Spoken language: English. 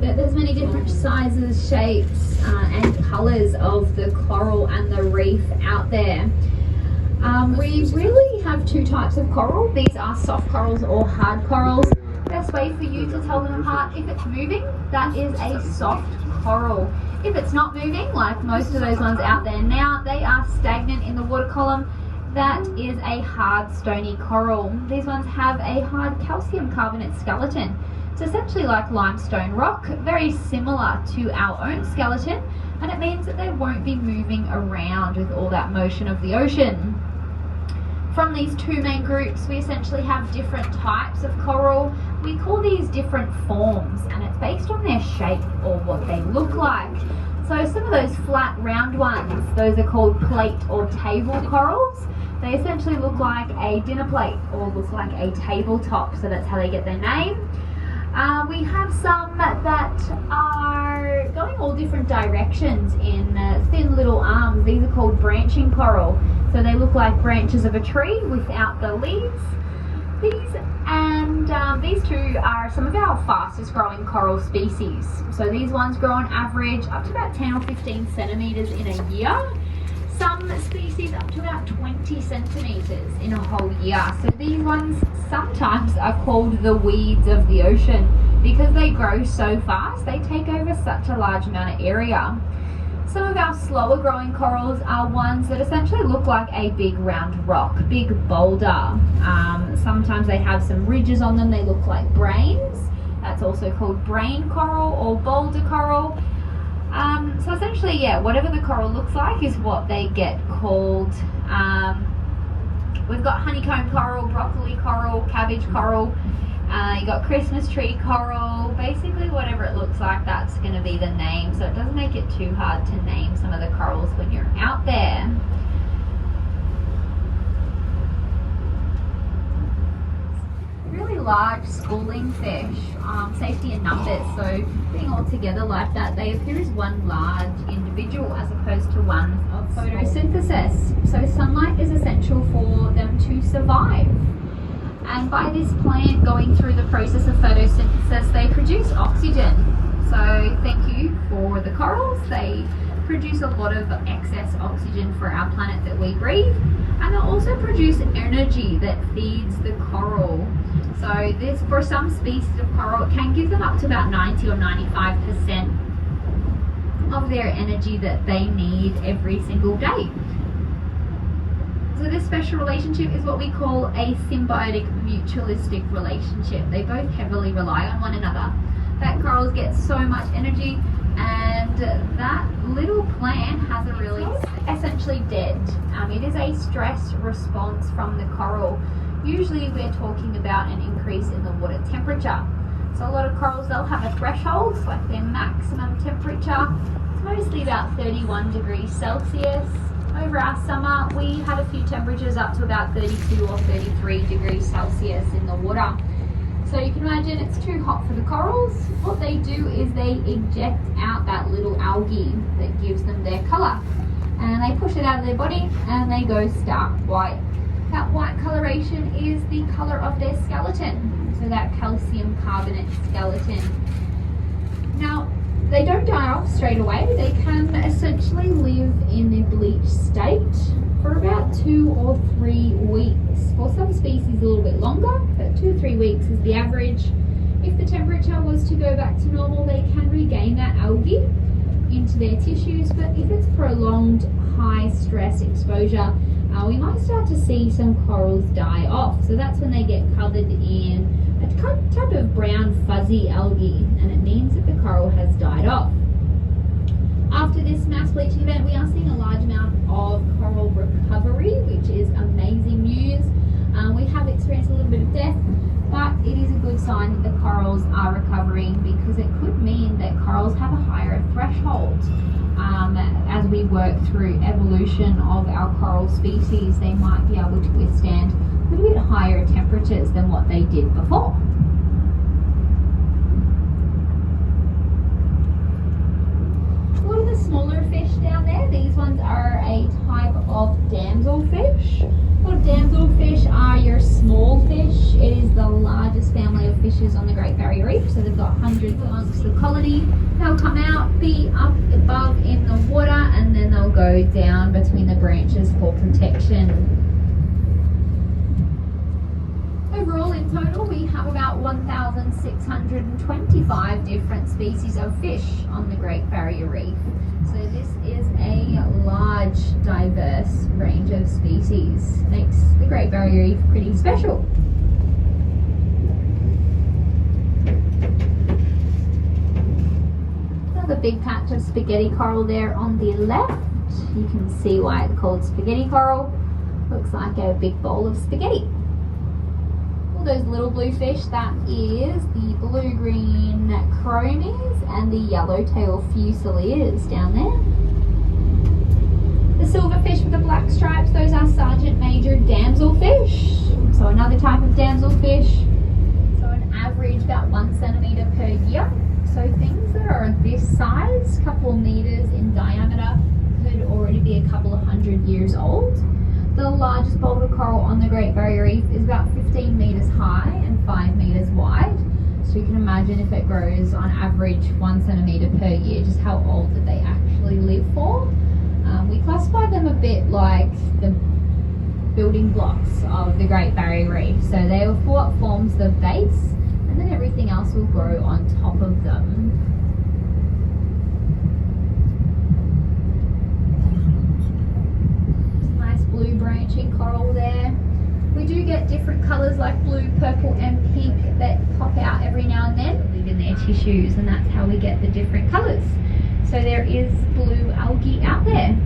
that there's many different sizes, shapes, and colours of the coral and the reef out there. We really have two types of coral. These are soft corals or hard corals. Best way for you to tell them apart, if it's moving, that is a soft coral. If it's not moving, like most of those ones out there now, they are stagnant in the water column. That is a hard stony coral. These ones have a hard calcium carbonate skeleton. It's essentially like limestone rock, very similar to our own skeleton, and it means that they won't be moving around with all that motion of the ocean. From these two main groups, we essentially have different types of coral. We call these different forms, and it's based on their shape or what they look like. So some of those flat round ones, those are called plate or table corals. They essentially look like a dinner plate or look like a tabletop, so that's how they get their name. We have some that are going all different directions in thin little arms. These are called branching coral. So they look like branches of a tree without the leaves. These two are some of our fastest growing coral species. So these ones grow on average up to about 10 or 15 centimetres in a year. Some species up to about 20 centimetres in a whole year. So these ones sometimes are called the weeds of the ocean because they grow so fast, they take over such a large amount of area. Some of our slower growing corals are ones that essentially look like a big round rock, big boulder. Sometimes they have some ridges on them, they look like brains. That's also called brain coral or boulder coral. So essentially, yeah, whatever the coral looks like is what they get called. We've got honeycomb coral, broccoli coral, cabbage coral. You got Christmas tree coral. Basically, whatever it looks like, that's going to be the name. So it doesn't make it too hard to name some of the corals when you're out there. Really large schooling fish, safety in numbers, so being all together like that, they appear as one large individual as opposed to one of photosynthesis. So sunlight is essential for them to survive. And by this plant going through the process of photosynthesis, they produce oxygen. So thank you for the corals. They produce a lot of excess oxygen for our planet that we breathe, and they also produce energy that feeds the coral. So this, for some species of coral, it can give them up to about 90 or 95% of their energy that they need every single day. So this special relationship is what we call a symbiotic mutualistic relationship. They both heavily rely on one another. That corals get so much energy, and that little plant has a really essentially dead. It is a stress response from the coral. Usually we're talking about an increase in the water temperature. So a lot of corals, they'll have a threshold, like their maximum temperature. It's mostly about 31 degrees Celsius. Over our summer, we had a few temperatures up to about 32 or 33 degrees Celsius in the water. So you can imagine it's too hot for the corals. What they do is they eject out that little algae that gives them their colour. And they push it out of their body and they go stark white. That white coloration is the colour of their skeleton. So that calcium carbonate skeleton. Now, they don't die off straight away. They can essentially live in a bleached state for about 2 or 3 weeks. For some species a little bit longer, but 2 or 3 weeks is the average. If the temperature was to go back to normal, they can regain that algae into their tissues, but if it's prolonged high stress exposure, we might start to see some corals die off. So that's when they get covered in a type of brown fuzzy algae, and it means that the coral has died off. After this mass bleaching event, we are seeing a large amount of coral recovery, which is amazing news. We have experienced a little bit of death, but it is a good sign that the corals are recovering, because it could mean that corals have a higher threshold. As we work through evolution of our coral species, they might be able to withstand a little bit higher temperatures than what they did before. What are the smaller fish down there? These ones are a type of damselfish. What damselfish are your small fish? It is the largest family of fishes on the Great Barrier Reef, so they've got hundreds hundreds amongst the colony. They'll come out, be up above in the water, and then they'll go down between the branches for protection. Overall, in total, we have about 1,625 different species of fish on the Great Barrier Reef. So this is a large, diverse range of species. Makes the Great Barrier Reef pretty special. Another big patch of spaghetti coral there on the left. You can see why it's called spaghetti coral. Looks like a big bowl of spaghetti. Those little blue fish, that is the blue-green chromies and the yellowtail fusiliers down there. The silverfish with the black stripes, those are sergeant major damselfish. So another type of damselfish. So an average about 1 centimetre per year. So things that are this size, couple of meters in diameter, could already be a couple of 100 years old. The largest boulder coral on the Great Barrier Reef is about 15 metres high and 5 metres wide. So you can imagine if it grows on average 1 centimetre per year, just how old that they actually live for. We classify them a bit like the building blocks of the Great Barrier Reef. So they are what forms the base, and then everything else will grow on top of them. Blue branching coral there. We do get different colours like blue, purple and pink that pop out every now and then. Live in their tissues, and that's how we get the different colours. So there is blue algae out there.